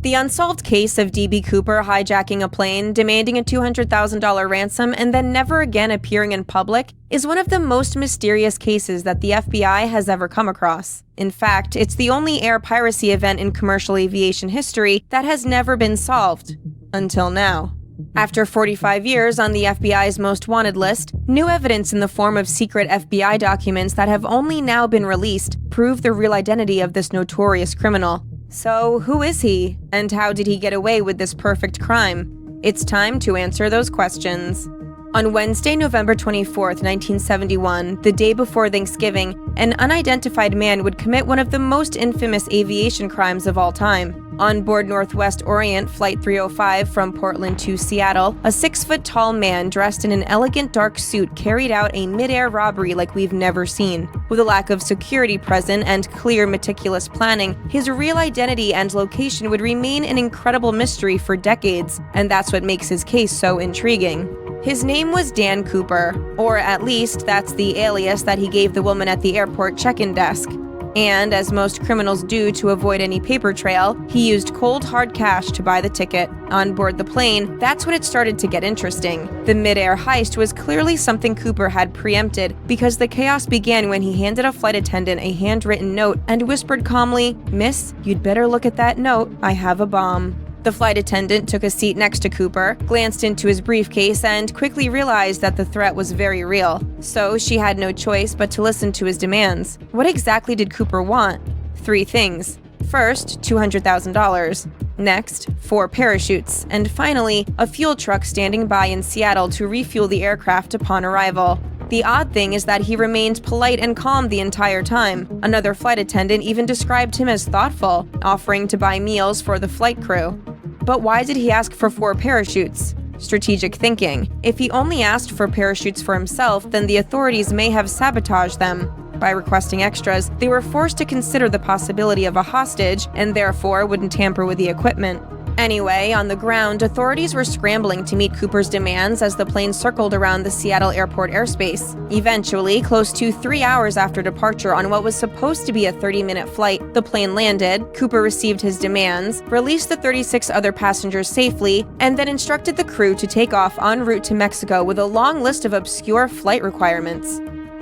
The unsolved case of D.B. Cooper hijacking a plane, demanding a $200,000 ransom, and then never again appearing in public is one of the most mysterious cases that the FBI has ever come across. In fact, it's the only air piracy event in commercial aviation history that has never been solved. Until now. After 45 years on the FBI's most wanted list, new evidence in the form of secret FBI documents that have only now been released prove the real identity of this notorious criminal. So, who is he, and how did he get away with this perfect crime? It's time to answer those questions. On Wednesday, November 24th, 1971, the day before Thanksgiving, an unidentified man would commit one of the most infamous aviation crimes of all time. On board Northwest Orient Flight 305 from Portland to Seattle, a 6-foot-tall man dressed in an elegant dark suit carried out a mid-air robbery like we've never seen. With a lack of security present and clear, meticulous planning, his real identity and location would remain an incredible mystery for decades, and that's what makes his case so intriguing. His name was Dan Cooper, or at least that's the alias that he gave the woman at the airport check-in desk. And, as most criminals do to avoid any paper trail, he used cold hard cash to buy the ticket. On board the plane, that's when it started to get interesting. The mid-air heist was clearly something Cooper had preempted, because the chaos began when he handed a flight attendant a handwritten note and whispered calmly, "Miss, you'd better look at that note, I have a bomb." The flight attendant took a seat next to Cooper, glanced into his briefcase, and quickly realized that the threat was very real. So she had no choice but to listen to his demands. What exactly did Cooper want? 3 things. First, $200,000. Next, 4 parachutes. And finally, a fuel truck standing by in Seattle to refuel the aircraft upon arrival. The odd thing is that he remained polite and calm the entire time. Another flight attendant even described him as thoughtful, offering to buy meals for the flight crew. But why did he ask for 4 parachutes? Strategic thinking. If he only asked for parachutes for himself, then the authorities may have sabotaged them. By requesting extras, they were forced to consider the possibility of a hostage, and therefore wouldn't tamper with the equipment. Anyway, on the ground, authorities were scrambling to meet Cooper's demands as the plane circled around the Seattle airport airspace. Eventually, close to 3 hours after departure on what was supposed to be a 30-minute flight, the plane landed, Cooper received his demands, released the 36 other passengers safely, and then instructed the crew to take off en route to Mexico with a long list of obscure flight requirements.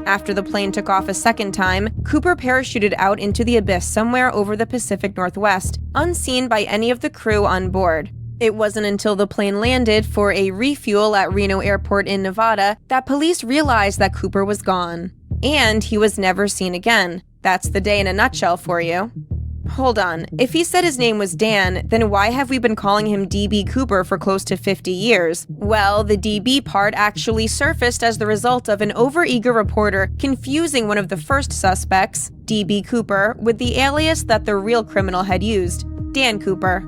After the plane took off a second time, Cooper parachuted out into the abyss somewhere over the Pacific Northwest, unseen by any of the crew on board. It wasn't until the plane landed for a refuel at Reno Airport in Nevada that police realized that Cooper was gone. And he was never seen again. That's the day in a nutshell for you. Hold on, if he said his name was Dan, then why have we been calling him D.B. Cooper for close to 50 years? Well, the D.B. part actually surfaced as the result of an overeager reporter confusing one of the first suspects, D.B. Cooper, with the alias that the real criminal had used, Dan Cooper.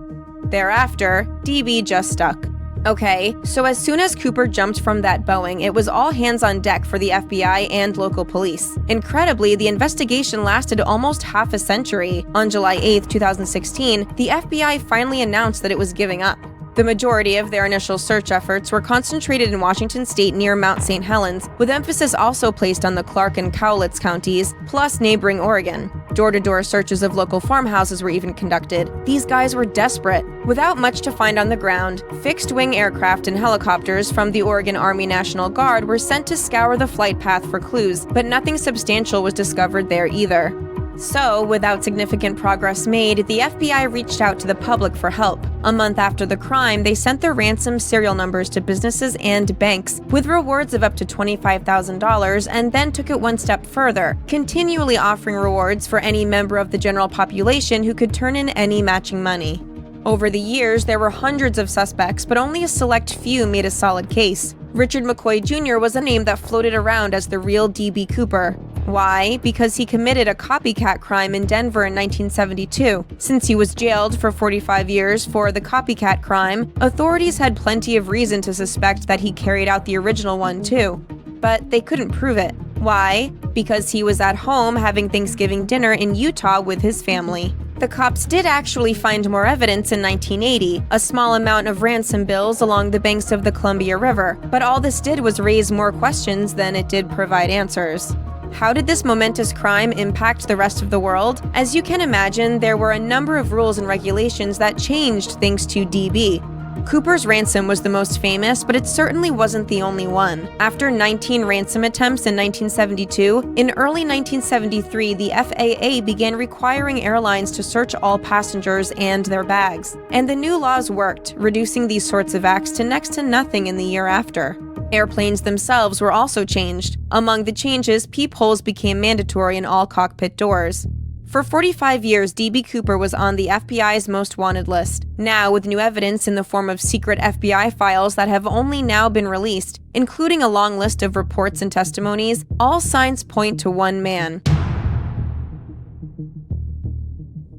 Thereafter, D.B. just stuck. Okay, so as soon as Cooper jumped from that Boeing, it was all hands on deck for the FBI and local police. Incredibly, the investigation lasted almost half a century. On July 8, 2016, the FBI finally announced that it was giving up. The majority of their initial search efforts were concentrated in Washington state near Mount St. Helens, with emphasis also placed on the Clark and Cowlitz counties, plus neighboring Oregon. Door-to-door searches of local farmhouses were even conducted. These guys were desperate. Without much to find on the ground, fixed-wing aircraft and helicopters from the Oregon Army National Guard were sent to scour the flight path for clues, but nothing substantial was discovered there either. So, without significant progress made, the FBI reached out to the public for help. A month after the crime, they sent their ransom serial numbers to businesses and banks, with rewards of up to $25,000, and then took it one step further, continually offering rewards for any member of the general population who could turn in any matching money. Over the years, there were hundreds of suspects, but only a select few made a solid case. Richard McCoy Jr. was a name that floated around as the real D.B. Cooper. Why? Because he committed a copycat crime in Denver in 1972. Since he was jailed for 45 years for the copycat crime, authorities had plenty of reason to suspect that he carried out the original one too. But they couldn't prove it. Why? Because he was at home having Thanksgiving dinner in Utah with his family. The cops did actually find more evidence in 1980, a small amount of ransom bills along the banks of the Columbia River, but all this did was raise more questions than it did provide answers. How did this momentous crime impact the rest of the world? As you can imagine, there were a number of rules and regulations that changed thanks to DB. Cooper's ransom was the most famous, but it certainly wasn't the only one. After 19 ransom attempts in 1972, in early 1973, the FAA began requiring airlines to search all passengers and their bags. And the new laws worked, reducing these sorts of acts to next to nothing in the year after. Airplanes themselves were also changed. Among the changes, peepholes became mandatory in all cockpit doors. For 45 years, D.B. Cooper was on the FBI's most wanted list. Now, with new evidence in the form of secret FBI files that have only now been released, including a long list of reports and testimonies, all signs point to one man.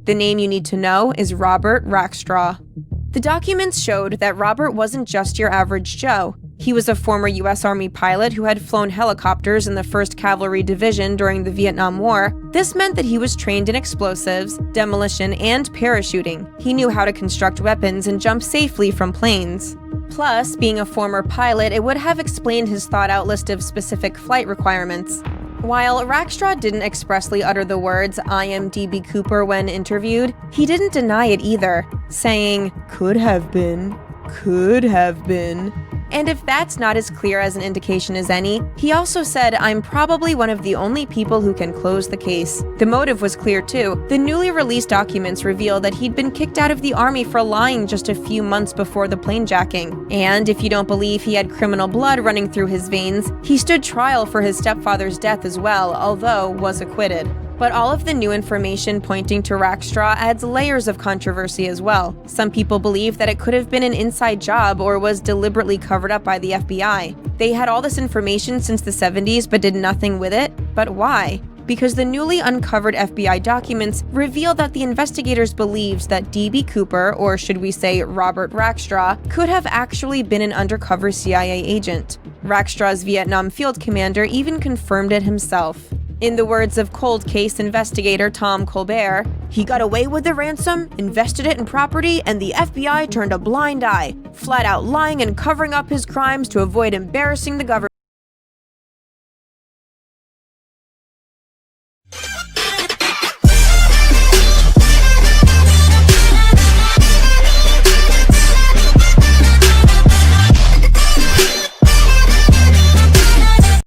The name you need to know is Robert Rackstraw. The documents showed that Robert wasn't just your average Joe. He was a former U.S. Army pilot who had flown helicopters in the 1st Cavalry Division during the Vietnam War. This meant that he was trained in explosives, demolition, and parachuting. He knew how to construct weapons and jump safely from planes. Plus, being a former pilot, it would have explained his thought-out list of specific flight requirements. While Rackstraw didn't expressly utter the words, "I am D.B. Cooper," when interviewed, he didn't deny it either, saying, "Could have been. Could have been." And if that's not as clear as an indication as any, he also said, "I'm probably one of the only people who can close the case." The motive was clear too. The newly released documents reveal that he'd been kicked out of the Army for lying just a few months before the plane jacking. And if you don't believe he had criminal blood running through his veins, he stood trial for his stepfather's death as well, although was acquitted. But all of the new information pointing to Rackstraw adds layers of controversy as well. Some people believe that it could have been an inside job or was deliberately covered up by the FBI. They had all this information since the 70s but did nothing with it. But why? Because the newly uncovered FBI documents reveal that the investigators believed that D.B. Cooper, or should we say Robert Rackstraw, could have actually been an undercover CIA agent. Rackstraw's Vietnam field commander even confirmed it himself. In the words of cold case investigator Tom Colbert, "He got away with the ransom, invested it in property, and the FBI turned a blind eye, flat out lying and covering up his crimes to avoid embarrassing the government."